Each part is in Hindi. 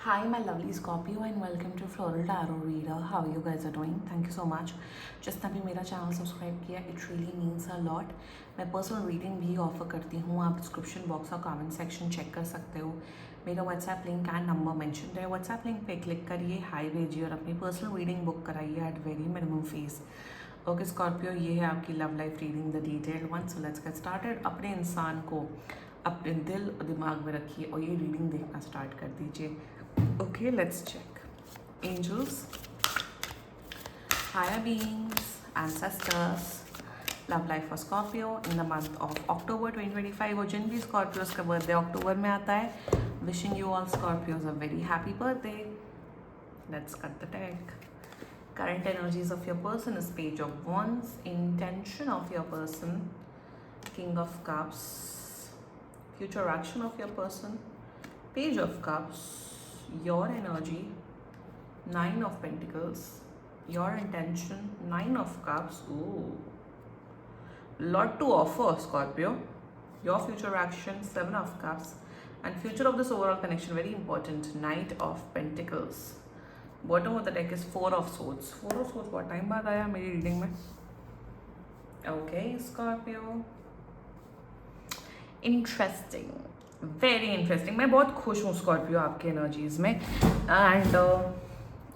Hi, my lovely Scorpio, and welcome to Floral Tarot Reader. How you guys are doing? Thank you so much. जिसने भी मेरा चैनल सब्सक्राइब किया, it really means a lot. मैं पर्सनल रीडिंग भी ऑफर करती हूँ. आप डिस्क्रिप्शन बॉक्स और कमेंट सेक्शन चेक कर सकते हो. मेरा WhatsApp link and number mention है. व्हाट्सएप लिंक पे क्लिक करिए, हाई भेजिए और अपनी पर्सनल रीडिंग बुक कराइए at very minimum fees. Okay Scorpio, ये है आपकी love life reading the detailed one. So let's get started. अपने इंसान को अपने दिल और दिमाग में रखिए और ये रीडिंग देखना स्टार्ट कर दीजिए. Okay, let's check. Angels, higher beings, ancestors, love life for Scorpio in the month of October 2025. और जिन भी Scorpios का बर्थडे अक्टूबर में आता है, wishing you all Scorpios a very happy birthday. Let's cut the deck. Current energies of your person is Page of Wands. Intention of your person, King of Cups. Future action of your person, Page of Cups. Your energy, Nine of Pentacles. Your intention, Nine of Cups. Ooh, lot to offer, Scorpio. Your future action, Seven of Cups. And future of this overall connection, very important, Knight of Pentacles. Bottom of the deck is Four of Swords. Four of Swords बहुत टाइम बाद आया मेरी रीडिंग में. Okay, Scorpio. Interesting. Very interesting. मैं बहुत खुश हूँ स्कॉर्पियो आपके एनर्जीज में. एंड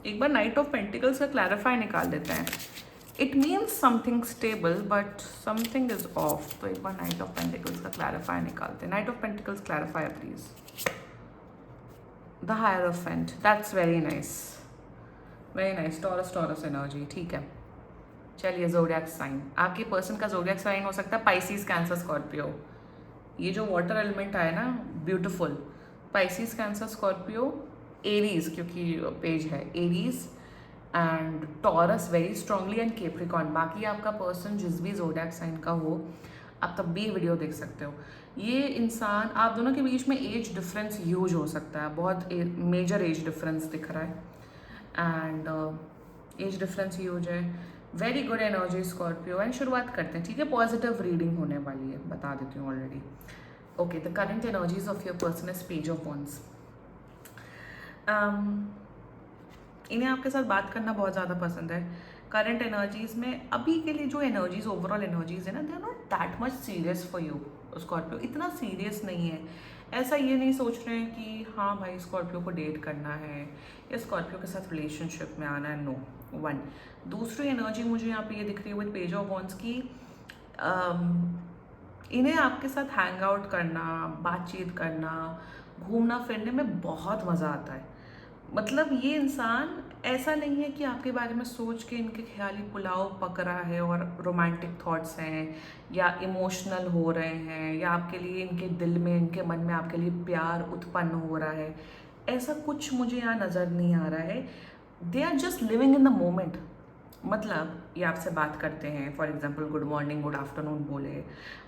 एक बार नाइट ऑफ पेंटिकल्स का क्लैरिफाई निकाल देते हैं. It means something stable but something is of. तो एक बार नाइट ऑफ पेंटिकल्स का क्लैरिफाई निकालते हैं. Night of pentacles clarify please. The hierophant, that's very nice, very nice. Taurus energy, ठीक है. चलिए, ज़ोडिएक साइन. आपके पर्सन का ज़ोडिएक साइन हो सकता है पाइसिस, कैंसर, स्कॉर्पियो. ये जो वाटर एलिमेंट आया ना, beautiful. Pisces, cancer, Scorpio, Aries, क्योंकि पेज है Aries, and taurus very strongly, and Capricorn. बाकी आपका पर्सन जिस भी ज़ोडिएक साइन का हो, आप तब भी वीडियो देख सकते हो. ये इंसान, आप दोनों के बीच में एज डिफरेंस ह्यूज हो सकता है. बहुत मेजर एज डिफरेंस दिख रहा है. एंड एज डिफरेंस ह्यूज है. Very good energy Scorpio. And शुरुआत करते हैं, ठीक है. पॉजिटिव रीडिंग होने वाली है, बता देती हूँ already. Okay, the current energies of your person is page of wands. इन्हें आपके साथ बात करना बहुत ज़्यादा पसंद है. करंट एनर्जीज में अभी के लिए जो एनर्जीज, ओवरऑल एनर्जीज है ना, they are not that much serious for you Scorpio. इतना सीरियस नहीं है. ऐसा ये नहीं सोच रहे हैं कि हाँ भाई स्कॉर्पियो को डेट करना है या स्कॉर्पियो के साथ रिलेशनशिप में आना है. नो. वन. दूसरी एनर्जी मुझे यहाँ पे ये दिख रही है विद पेज ऑफ वॉन्ड्स की, इन्हें आपके साथ हैंग आउट करना, बातचीत करना, घूमना फिरने में बहुत मज़ा आता है. मतलब ये इंसान ऐसा नहीं है कि आपके बारे में सोच के इनके ख्याली पुलाव पक रहा है और रोमांटिक थॉट्स हैं या इमोशनल हो रहे हैं या आपके लिए इनके दिल में, इनके मन में आपके लिए प्यार उत्पन्न हो रहा है. ऐसा कुछ मुझे यहाँ नज़र नहीं आ रहा है. They are just living in the moment. मतलब ये आपसे बात करते हैं, for example good morning, good afternoon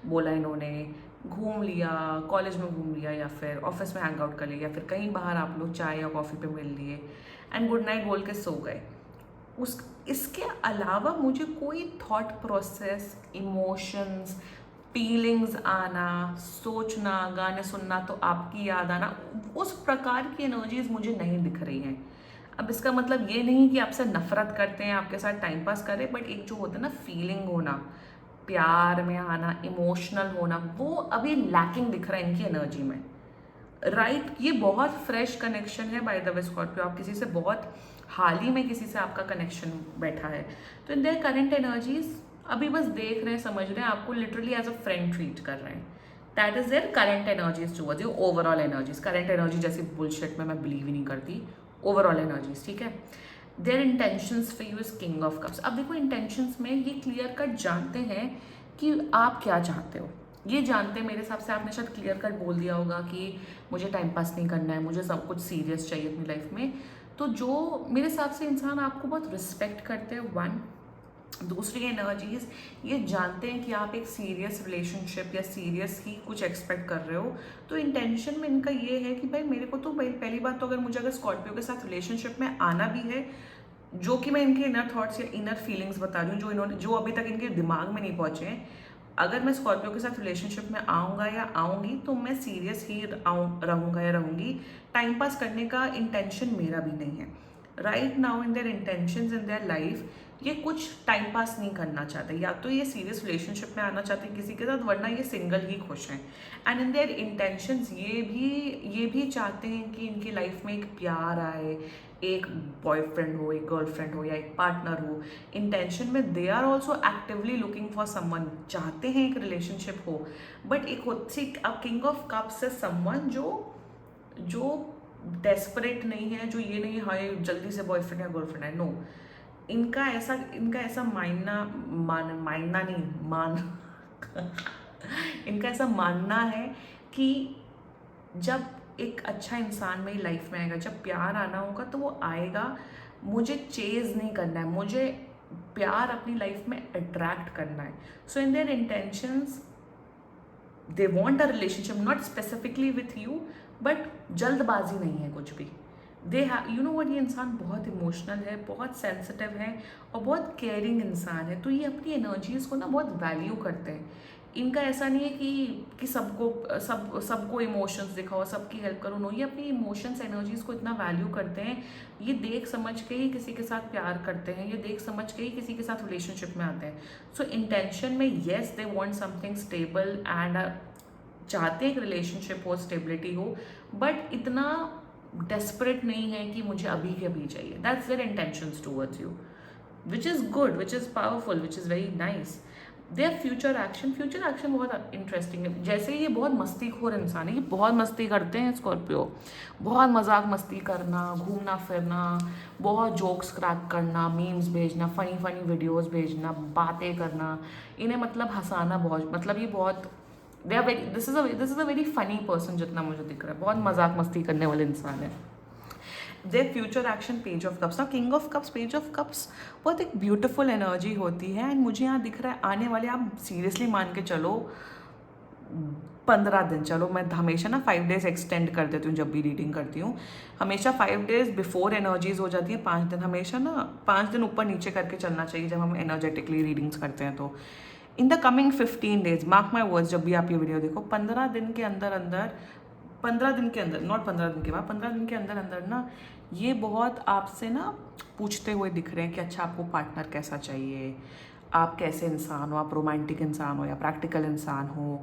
बोला इन्होंने, घूम लिया, कॉलेज में घूम लिया या फिर ऑफिस में हैंग आउट कर लिया या फिर कहीं बाहर आप लोग चाय या कॉफ़ी पे मिल लिए एंड गुड नाइट बोल के सो गए. इसके अलावा मुझे कोई थॉट प्रोसेस, इमोशंस, फीलिंग्स आना, सोचना, गाने सुनना तो आपकी याद आना, उस प्रकार की एनर्जीज मुझे नहीं दिख रही हैं. अब इसका मतलब ये नहीं कि आपसे नफरत करते हैं, आपके साथ टाइम पास करें, बट एक जो होता है ना फीलिंग होना, प्यार में आना, इमोशनल होना, वो अभी लैकिंग दिख रहा है इनकी एनर्जी में. राइट. ये बहुत फ्रेश कनेक्शन है बाय द वे स्कॉर्पियो. आप किसी से बहुत हाल ही में किसी से आपका कनेक्शन बैठा है. तो इन देयर करंट एनर्जीज अभी बस देख रहे हैं, समझ रहे हैं, आपको literally as a friend treat कर रहे हैं. That is their current energies towards you. Overall energies, current energy जैसी बुलशिट में मैं बिलीव ही नहीं करती. ओवरऑल एनर्जीज, ठीक है. Their intentions for you is King of Cups. अब देखो, इंटेंशंस में ये क्लियर कट जानते हैं कि आप क्या चाहते हो. ये जानते हैं, मेरे हिसाब से आपने शायद क्लियर कट बोल दिया होगा कि मुझे टाइम पास नहीं करना है, मुझे सब कुछ सीरियस चाहिए अपनी लाइफ में. तो जो मेरे हिसाब से इंसान आपको बहुत रिस्पेक्ट करते हैं. वन. दूसरी एनर्जीज ये जानते हैं कि आप एक सीरियस रिलेशनशिप या सीरियस ही कुछ एक्सपेक्ट कर रहे हो. तो इंटेंशन में इनका ये है कि भाई मेरे को तो भाई पहली बात तो अगर मुझे अगर स्कॉर्पियो के साथ रिलेशनशिप में आना भी है, जो कि मैं इनके इनर थॉट्स या इनर फीलिंग्स बता रही हूँ, जो अभी तक इनके दिमाग में नहीं पहुँचे हैं, अगर मैं स्कॉर्पियो के साथ रिलेशनशिप में आऊँगा या आऊँगी तो मैं सीरियस ही रहूँगा या रहूँगी। टाइम पास करने का इंटेंशन मेरा भी नहीं है। Right now in their intentions in their life ये कुछ टाइम पास नहीं करना चाहते, या तो ये सीरियस रिलेशनशिप में आना चाहते हैं किसी के साथ, वरना ये सिंगल ही खुश हैं। एंड इन देयर इंटेंशंस ये भी चाहते हैं कि इनकी लाइफ में एक प्यार आए, एक बॉयफ्रेंड हो, एक गर्लफ्रेंड हो या एक पार्टनर हो। इंटेंशन में they are also actively looking for someone, चाहते हैं एक रिलेशनशिप हो। बट एक होती अब किंग ऑफ कप्स है समवन जो डेस्परेट नहीं है, जो ये नहीं हाय जल्दी से बॉयफ्रेंड या गर्लफ्रेंड है, नो। इनका ऐसा मानना नहीं मान इनका ऐसा मानना है कि जब एक अच्छा इंसान मेरी लाइफ में आएगा, जब प्यार आना होगा तो वो आएगा। मुझे चेज नहीं करना है, मुझे प्यार अपनी लाइफ में अट्रैक्ट करना है। So in their intentions they want a relationship, not specifically with you, but जल्दबाजी नहीं है कुछ भी। दे यू नो वट, ये इंसान बहुत इमोशनल है, बहुत सेंसिटिव है और बहुत केयरिंग इंसान है। तो ये अपनी एनर्जीज को ना बहुत वैल्यू करते हैं। इनका ऐसा नहीं है कि सबको इमोशंस दिखाओ, सबकी हेल्प करो, नो। ये अपनी इमोशंस एनर्जीज को इतना वैल्यू करते हैं, ये देख समझ के ही किसी के साथ प्यार करते हैं, ये देख समझ के ही किसी के साथ रिलेशनशिप में आते हैं। सो इंटेंशन में yes they want something stable and चाहते हैं एक रिलेशनशिप हो, स्टेबिलिटी हो, बट इतना डेस्परेट नहीं है कि मुझे अभी के अभी चाहिए। That's their intentions towards you, which is good, which is powerful, which is very nice. Their future action बहुत इंटरेस्टिंग है। जैसे ये बहुत मस्तीखोर इंसान है, ये बहुत मस्ती करते हैं स्कॉर्पियो, बहुत मजाक मस्ती करना, घूमना फिरना, बहुत जोक्स क्रैक करना, मीम्स भेजना, फनी फनी वीडियोस भेजना, बातें करना, इन्हें मतलब हंसाना बहुत, मतलब ये बहुत this is a very funny person जितना मुझे दिख रहा है, बहुत मजाक मस्ती करने वाले इंसान है। Their future action page of cups, ना king of cups, page of cups बहुत एक ब्यूटीफुल एनर्जी होती है। एंड मुझे यहाँ दिख रहा है आने वाले, आप सीरियसली मान के चलो 15 दिन, चलो मैं हमेशा ना 5 डेज एक्सटेंड कर देती हूँ जब भी रीडिंग करती हूँ। हमेशा 5 डेज बिफोर एनर्जीज हो जाती है, 5 दिन, हमेशा ना 5 दिन ऊपर नीचे करके चलना चाहिए जब हम एनर्जेटिकली रीडिंग्स करते हैं। तो in the coming 15 days, mark my words, जब भी आप ये वीडियो देखो, 15 दिन के अंदर, नॉट 15 दिन के बाद, 15 दिन के अंदर अंदर ना ये बहुत आपसे ना पूछते हुए दिख रहे हैं कि अच्छा आपको पार्टनर कैसा चाहिए, आप कैसे इंसान हो, आप रोमांटिक इंसान हो या प्रैक्टिकल इंसान हो,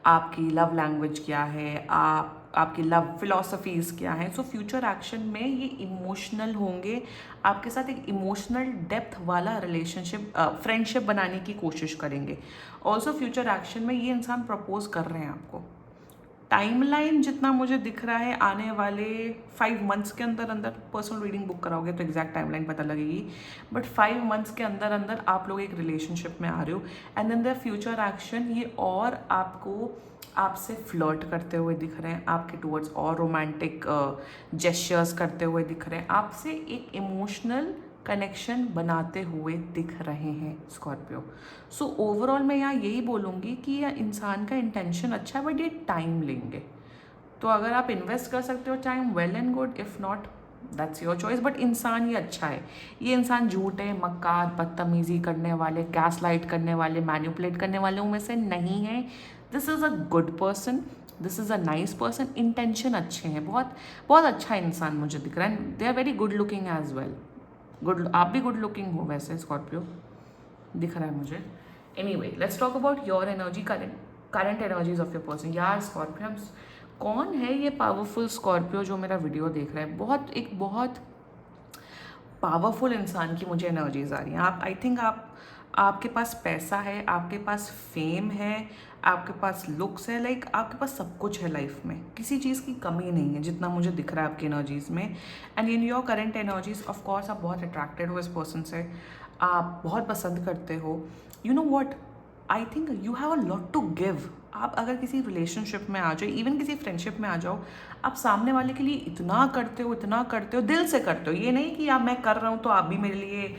आपकी लव लैंग्वेज क्या है, आपकी लव फिलॉसफीज़ क्या है। सो फ्यूचर एक्शन में ये इमोशनल होंगे, आपके साथ एक इमोशनल डेप्थ वाला रिलेशनशिप, फ्रेंडशिप बनाने की कोशिश करेंगे। ऑल्सो फ्यूचर एक्शन में ये इंसान प्रपोज कर रहे हैं आपको। टाइमलाइन जितना मुझे दिख रहा है, आने वाले 5 मंथ्स के अंदर अंदर, पर्सनल रीडिंग बुक कराओगे तो एग्जैक्ट टाइमलाइन पता लगेगी, बट 5 मंथ्स के अंदर अंदर आप लोग एक रिलेशनशिप में आ रहे हो। And then the future action, ये और आपसे फ्लर्ट करते हुए दिख रहे हैं, आपके टूवर्ड्स और रोमांटिक जेस्चर्स करते हुए दिख रहे हैं, आपसे एक इमोशनल कनेक्शन बनाते हुए दिख रहे हैं स्कॉर्पियो। सो ओवरऑल मैं यहाँ यही बोलूँगी कि यह इंसान का इंटेंशन अच्छा है, बट ये टाइम लेंगे। तो अगर आप इन्वेस्ट कर सकते हो time, well and good, if not that's your choice. But इंसान ये अच्छा है, ये इंसान झूठे, मक्कार, बदतमीज़ी करने वाले, गैस लाइट करने वाले, मैनिपुलेट करने वालों में से नहीं है। This is a good person, this is a nice person, intention अच्छे हैं, बहुत बहुत अच्छा इंसान मुझे दिख रहा है। They are very good looking as well. आप भी गुड लुकिंग हो वैसे स्कॉर्पियो, दिख रहा है मुझे। Anyway, let's talk about your energy, current energies of your person. यार स्कॉर्पियो, कौन है ये पावरफुल स्कॉर्पियो जो मेरा वीडियो देख रहा है? बहुत पावरफुल इंसान की मुझे एनर्जीज आ रही हैं। आई थिंक आपके पास पैसा है, आपके पास फेम है, आपके पास लुक्स है, लाइक आपके पास सब कुछ है लाइफ में, किसी चीज़ की कमी नहीं है जितना मुझे दिख रहा है आपकी एनर्जीज़ में। And in your current energies of course आप बहुत अट्रैक्टेड हो इस पर्सन से, आप बहुत पसंद करते हो। You know what, I think you have a lot to give. आप अगर किसी रिलेशनशिप में आ जाओ, इवन किसी फ्रेंडशिप में आ जाओ, आप सामने वाले के लिए इतना करते हो, दिल से करते हो। ये नहीं कि आप मैं कर रहा हूँ तो आप भी मेरे लिए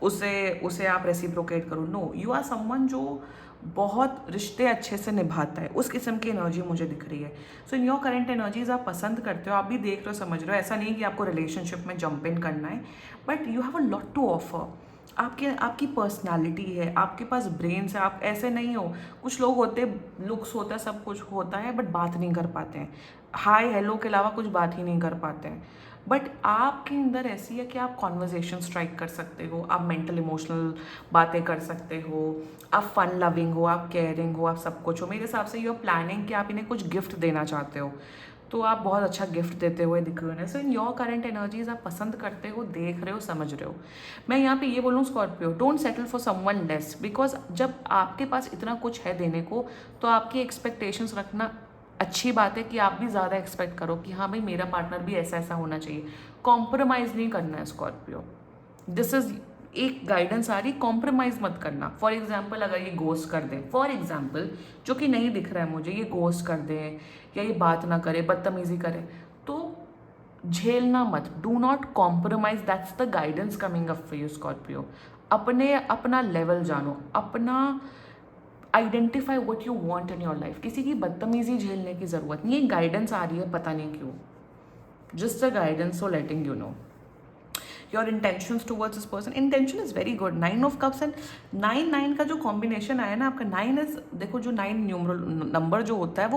उसे आप रेसिप्रोकेट करो। नो, यू आर समवन जो बहुत रिश्ते अच्छे से निभाता है, उस किस्म की एनर्जी मुझे दिख रही है। So in your current energies आप पसंद करते हो, आप भी देख रहे हो, समझ रहे हो। ऐसा नहीं कि आपको रिलेशनशिप में जंप इन करना है, but you have a lot to offer. आपकी पर्सनालिटी है, आपके पास ब्रेन्स है, आप ऐसे नहीं हो। कुछ लोग होते, लुक्स होता है, सब कुछ होता है, बट बात नहीं कर पाते हैं। हाय हेलो के अलावा कुछ बात ही नहीं कर पाते हैं। बट आपके अंदर ऐसी है कि आप कॉन्वर्जेशन स्ट्राइक कर सकते हो, आप मेंटल इमोशनल बातें कर सकते हो, आप फन लविंग हो, आप केयरिंग हो, आप सब कुछ हो। मेरे हिसाब से यू आर प्लानिंग कि आप इन्हें कुछ गिफ्ट देना चाहते हो, तो आप बहुत अच्छा गिफ्ट देते हुए दिख रहे हो। सो इन योर करंट एनर्जीज आप पसंद करते हो, देख रहे हो, समझ रहे हो। मैं यहाँ पे ये बोलूँ Scorpio, don't settle for someone less, because जब आपके पास इतना कुछ है देने को, तो आपकी एक्सपेक्टेशंस रखना अच्छी बात है कि आप भी ज़्यादा एक्सपेक्ट करो कि हाँ भाई मेरा पार्टनर भी ऐसा ऐसा होना चाहिए। कॉम्प्रोमाइज़ नहीं करना है स्कॉर्पियो। दिस इज एक गाइडेंस आ रही, कॉम्प्रोमाइज़ मत करना। फॉर एग्जाम्पल अगर ये गोस्ट कर दें, फॉर एग्जाम्पल जो कि नहीं दिख रहा है मुझे, ये गोस्ट कर दें या ये बात ना करे, बदतमीजी करे, तो झेलना मत। Do not compromise, that's the guidance coming up for you Scorpio. अपना लेवल जानो, अपना identify what you want in your life. किसी की बदतमीजी झेलने की ज़रूरत नहीं है, गाइडेंस आ रही है, पता नहीं क्यों, just a guidance, so letting you know your intentions towards this person. Intention is very good. 9 of cups and 9 का जो कॉम्बिनेशन आया ना आपका, 9 इज, देखो जो 9 न्यूमरल नंबर जो होता है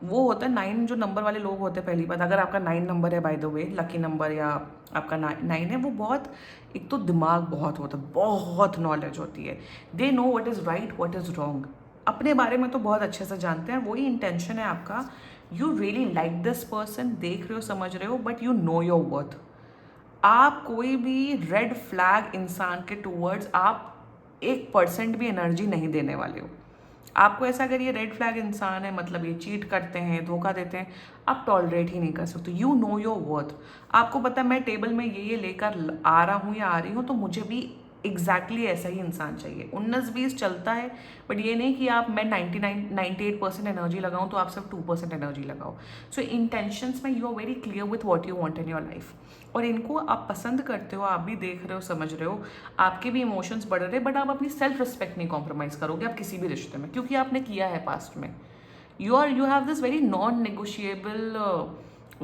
वो होता है 9 जो नंबर वाले लोग होते हैं। पहली बात, अगर आपका 9 नंबर है, by the way lucky number, या आपका 9 है, वो बहुत, एक तो दिमाग बहुत होता है, बहुत नॉलेज होती है। They know what is right what is wrong, अपने बारे में तो बहुत अच्छे से जानते हैं। वही इंटेंशन है आपका। You really like this person, देख रहे हो, समझ रहे हो, but you know your worth. आप कोई भी रेड फ्लैग इंसान के टूवर्ड्स आप 1% भी एनर्जी नहीं देने वाले हो। आपको ऐसा, अगर ये रेड फ्लैग इंसान है, मतलब ये चीट करते हैं, धोखा देते हैं, आप टॉलरेट ही नहीं कर सकते। You know your worth. आपको पता है मैं टेबल में ये लेकर आ रहा हूँ या आ रही हूँ, तो मुझे भी एग्जैक्टली ऐसा ही इंसान चाहिए। 19-20 चलता है, बट ये नहीं कि आप, मैं 98% एनर्जी लगाऊं तो आप सिर्फ 2% एनर्जी लगाओ। सो इंटेंशंस में you are very clear with what you want in your life, और इनको आप पसंद करते हो, आप भी देख रहे हो, समझ रहे हो, आपके भी इमोशंस बढ़ रहे हैं, बट आप अपनी सेल्फ रिस्पेक्ट नहीं कॉम्प्रोमाइज़ करोगे आप किसी भी रिश्ते में, क्योंकि आपने किया है पास्ट में। You have this very non negotiable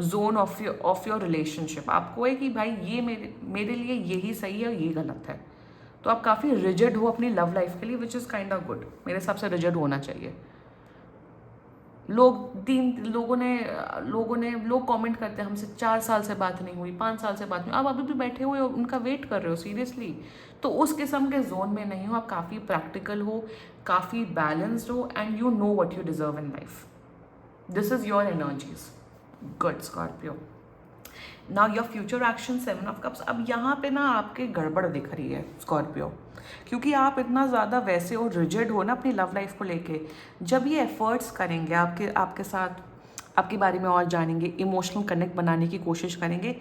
zone of your relationship. आपको है कि भाई ये मेरे लिए यही सही है और ये गलत है। तो आप काफ़ी रिजिड हो अपनी लव लाइफ के लिए, which is kind of good. मेरे हिसाब से रिजिड होना चाहिए। लोग कमेंट करते हैं हमसे 4 साल से बात नहीं हुई, 5 साल से बात नहीं, आप अभी भी बैठे हुए हो, उनका वेट कर रहे हो सीरियसली। तो उस किस्म के जोन में नहीं हो आप, काफ़ी प्रैक्टिकल हो, काफ़ी बैलेंस्ड हो, and you know what you deserve in life. This is your energies. Good Scorpio. Now your future action, 7 of Cups. अब यहाँ पे ना आपके गड़बड़ दिख रही है स्कॉर्पियो, क्योंकि आप इतना ज़्यादा वैसे और रिजिड हो ना अपनी लव लाइफ को लेके। जब ये एफर्ट्स करेंगे आपके साथ, आपके बारे में और जानेंगे, इमोशनल कनेक्ट बनाने की कोशिश करेंगे,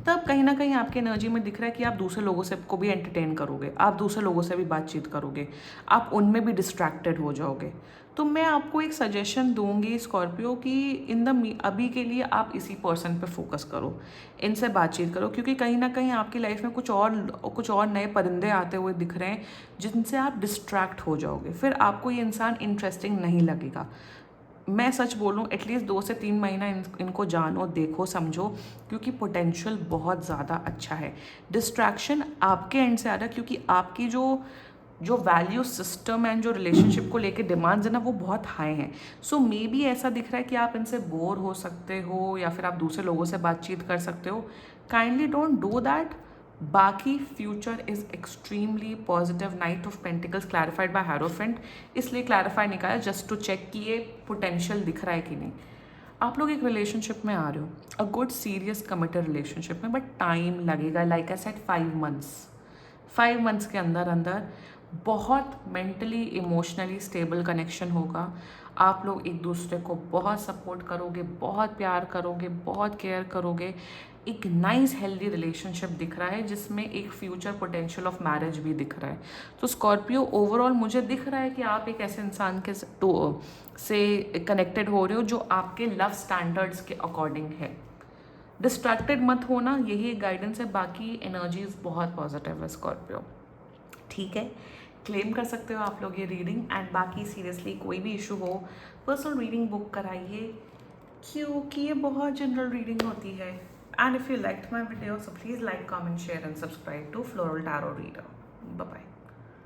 तब कहीं ना कहीं आपकी एनर्जी में दिख रहा है कि आप दूसरे लोगों से को भी एंटरटेन करोगे, आप दूसरे लोगों से भी बातचीत करोगे, आप उनमें भी डिस्ट्रैक्टेड हो जाओगे। तो मैं आपको एक सजेशन दूंगी स्कॉर्पियो कि अभी के लिए आप इसी पर्सन पे फोकस करो, इनसे बातचीत करो, क्योंकि कहीं ना कहीं आपकी लाइफ में कुछ और नए परिंदे आते हुए दिख रहे हैं जिनसे आप डिस्ट्रैक्ट हो जाओगे, फिर आपको ये इंसान इंटरेस्टिंग नहीं लगेगा। मैं सच बोलूँ, एटलीस्ट 2 से 3 महीना इनको जानो, देखो, समझो, क्योंकि पोटेंशियल बहुत ज़्यादा अच्छा है। डिस्ट्रैक्शन आपके एंड से आ रहा है, क्योंकि आपकी जो वैल्यू सिस्टम एंड जो रिलेशनशिप को लेके डिमांड्स है ना, वो बहुत हाई हैं। सो मे बी ऐसा दिख रहा है कि आप इनसे बोर हो सकते हो, या फिर आप दूसरे लोगों से बातचीत कर सकते हो। Kindly don't do that. बाकी future is extremely positive. Knight of pentacles clarified by hierophant, इसलिए क्लैरिफाई निकाला जस्ट टू चेक कि ये पोटेंशियल दिख रहा है कि नहीं। आप लोग एक रिलेशनशिप में आ रहे हो, a good serious committed relationship में, बट टाइम लगेगा। Like I said 5 months, 5 months के अंदर अंदर बहुत मेंटली इमोशनली स्टेबल कनेक्शन होगा। आप लोग एक दूसरे को बहुत सपोर्ट करोगे, बहुत प्यार करोगे, बहुत केयर करोगे। एक नाइस हेल्दी रिलेशनशिप दिख रहा है, जिसमें एक फ्यूचर पोटेंशियल ऑफ मैरिज भी दिख रहा है। तो स्कॉर्पियो, ओवरऑल मुझे दिख रहा है कि आप एक ऐसे इंसान से कनेक्टेड हो रहे हो जो आपके लव स्टैंडर्ड्स के अकॉर्डिंग है। डिस्ट्रैक्टेड मत होना, यही एक गाइडेंस है। बाकी एनर्जीज बहुत पॉजिटिव है स्कॉर्पियो, ठीक है। क्लेम कर सकते हो आप लोग ये रीडिंग। एंड बाकी सीरियसली कोई भी इशू हो, पर्सनल रीडिंग बुक कराइए, क्योंकि ये बहुत जनरल रीडिंग होती है। And if you liked my video, so please like, comment, share and subscribe to Floral Tarot Reader. Bye bye.